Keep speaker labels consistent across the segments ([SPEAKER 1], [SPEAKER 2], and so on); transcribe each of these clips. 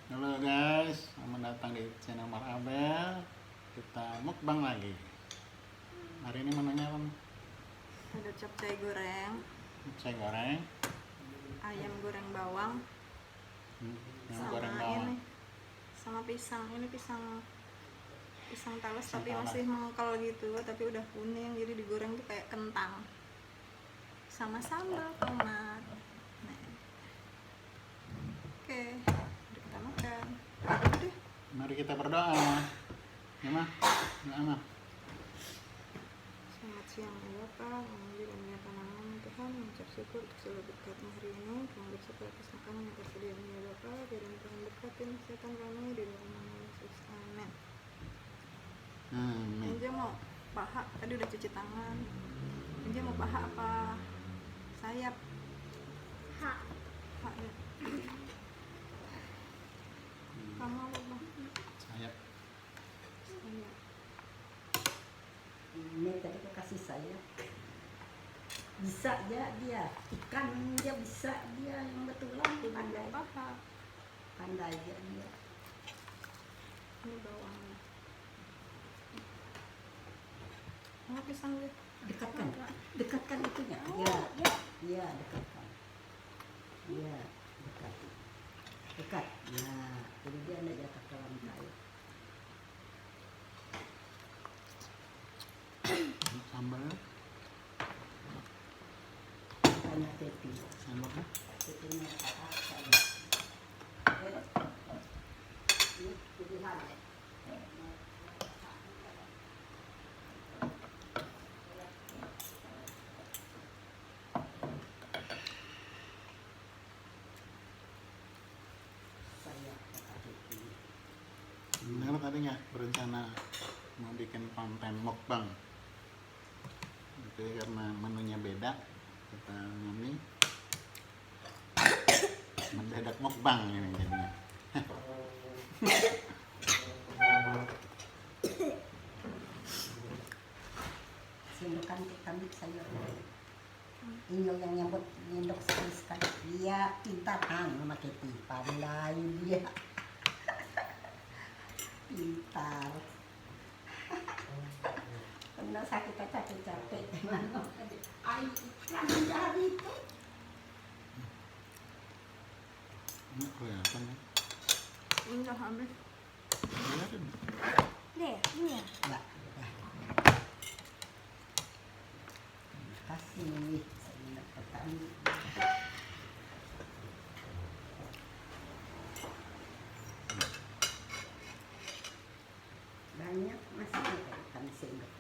[SPEAKER 1] Halo guys, selamat datang di channel Marabel. Kita mukbang lagi. Hari ini menunya apa?
[SPEAKER 2] Ada capcay goreng,
[SPEAKER 1] Saya goreng,
[SPEAKER 2] ayam goreng bawang,
[SPEAKER 1] yang
[SPEAKER 2] sama
[SPEAKER 1] goreng bawang.
[SPEAKER 2] ini, sama pisang. Ini pisang talas
[SPEAKER 1] Pisang
[SPEAKER 2] tapi
[SPEAKER 1] talas.
[SPEAKER 2] masih mengkal gitu, tapi udah kuning jadi digoreng tuh kayak kentang. Sama sambal tomat. Nah. Oke, mari kita makan. Aduh deh.
[SPEAKER 1] Mari kita berdoa. Ya mah, doa mah.
[SPEAKER 2] Selamat siang ya Bapak, memuji dan menyatakan nama Tuhan, mengucap syukur untuk seluruh berkat hari ini, kami bersyukur atas makanan yang tersedianya ya Bapak, biar Tuhan berkatin kesehatan kami di dalam nama Yesus, amin. Inja mau paha, tadi udah cuci tangan. Inja mau paha apa sayap? Ha ya. Kamu apa Bang?
[SPEAKER 1] Sayap.
[SPEAKER 2] Sayap.
[SPEAKER 3] Ini tadi aku kasih saya bisa aja dia ikan dia bisa dia yang betulan pandai
[SPEAKER 2] Paha.
[SPEAKER 3] pandai aja dia.
[SPEAKER 2] Ini bawangnya. Mau pisang deh.
[SPEAKER 3] dekatkan itunya
[SPEAKER 2] Oh,
[SPEAKER 3] ya
[SPEAKER 2] ya.
[SPEAKER 3] ya dekatkan ya dekat nah jadi dia tidak jatuh ke dalam air.
[SPEAKER 1] Sambal,
[SPEAKER 3] Banyak tepi
[SPEAKER 1] sambal.
[SPEAKER 3] tepinya apa ini pilihan saya pakai tepi.
[SPEAKER 1] Bener tadinya berencana mau bikin konten mukbang. Tapi karena menunya beda, kita ini mendadak mukbang ini jadinya.
[SPEAKER 3] Sindukan kambing sayur Inyo yang nyebut nyendok sekali dia pintar sama Keti pandai dia pintar pernah sakit capek air ikan jari itu
[SPEAKER 1] Ini kelihatan ya.
[SPEAKER 2] Udah habis.
[SPEAKER 1] Kelihatan.
[SPEAKER 2] Deh, ini ya.
[SPEAKER 3] enggak kasih saya dapat kambing banyak masih ada ikan sendok.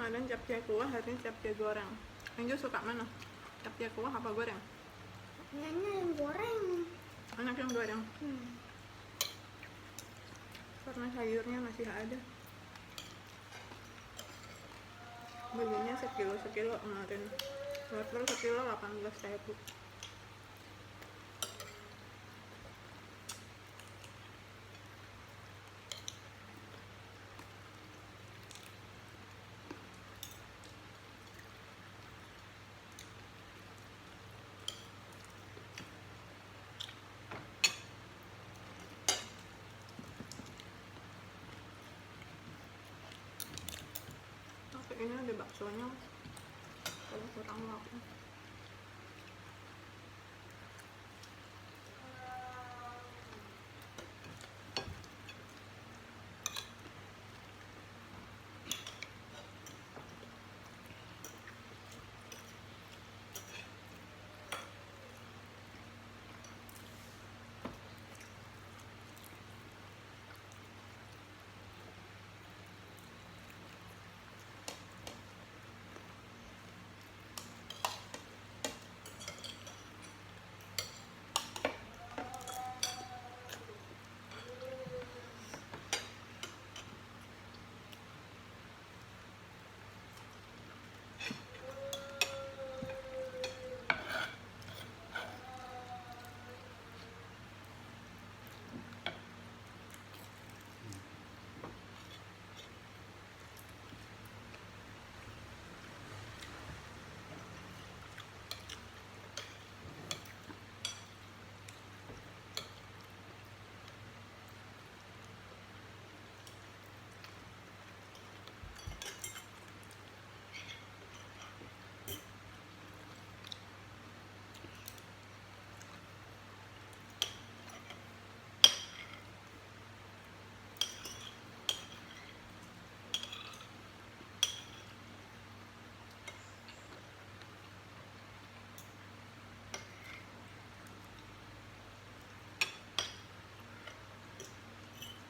[SPEAKER 2] Kemarin capcay kuah, hari ini capcay goreng. Angel suka mana? Capcay kuah apa goreng?
[SPEAKER 4] Kayaknya yang goreng.
[SPEAKER 2] Anak yang goreng.
[SPEAKER 4] Hmm.
[SPEAKER 2] Karena sayurnya masih ada. Belinya sekilo kemarin. Wortel sekilo 18.000. Tapi ini ada baksonya. Kalau kurang waktu.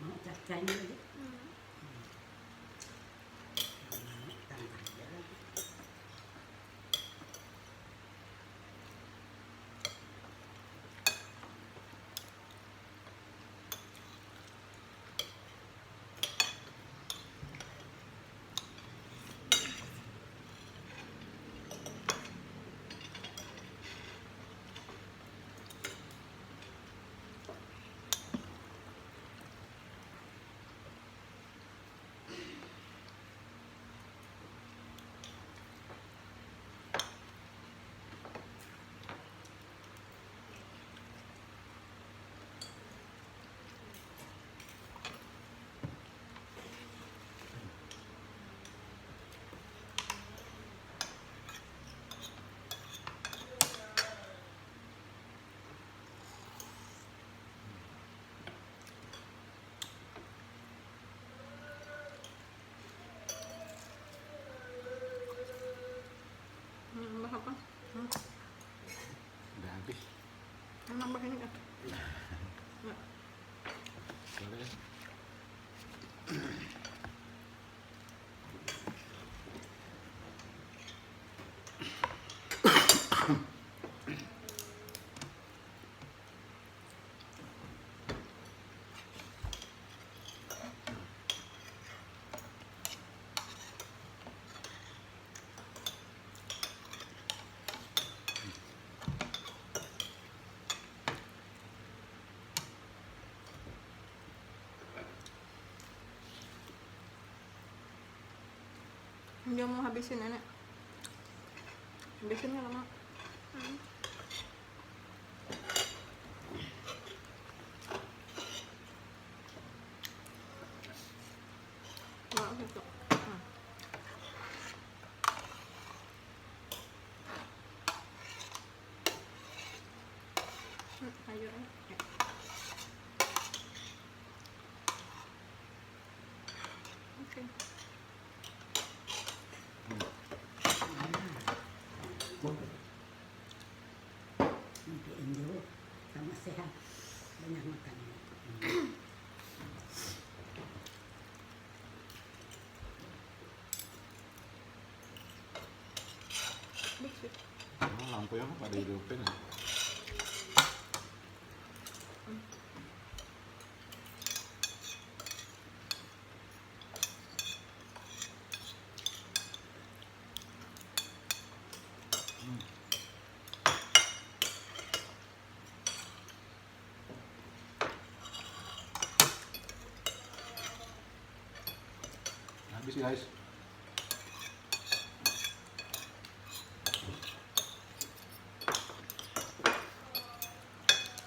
[SPEAKER 3] Mau capcaynya lagi.
[SPEAKER 2] Hmm.
[SPEAKER 3] Tambah aja lagi.
[SPEAKER 2] Nambah apa?
[SPEAKER 1] Udah habis.
[SPEAKER 2] Nambah ini kan? Nggak.
[SPEAKER 1] Boleh.
[SPEAKER 2] Dia mau habisin nenek. Habisinnya lama.
[SPEAKER 4] Hmm.
[SPEAKER 2] Nggak gitu. Hmm. Ayo. Oke.
[SPEAKER 3] Mimpiin dulu sama sehat, banyak makan.
[SPEAKER 1] lampu ya pada hidupin ya. Habis guys.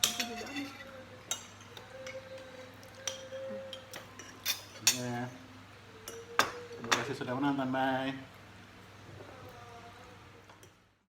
[SPEAKER 2] Itu juga habis.
[SPEAKER 1] Ya. Terima kasih sudah menonton, bye.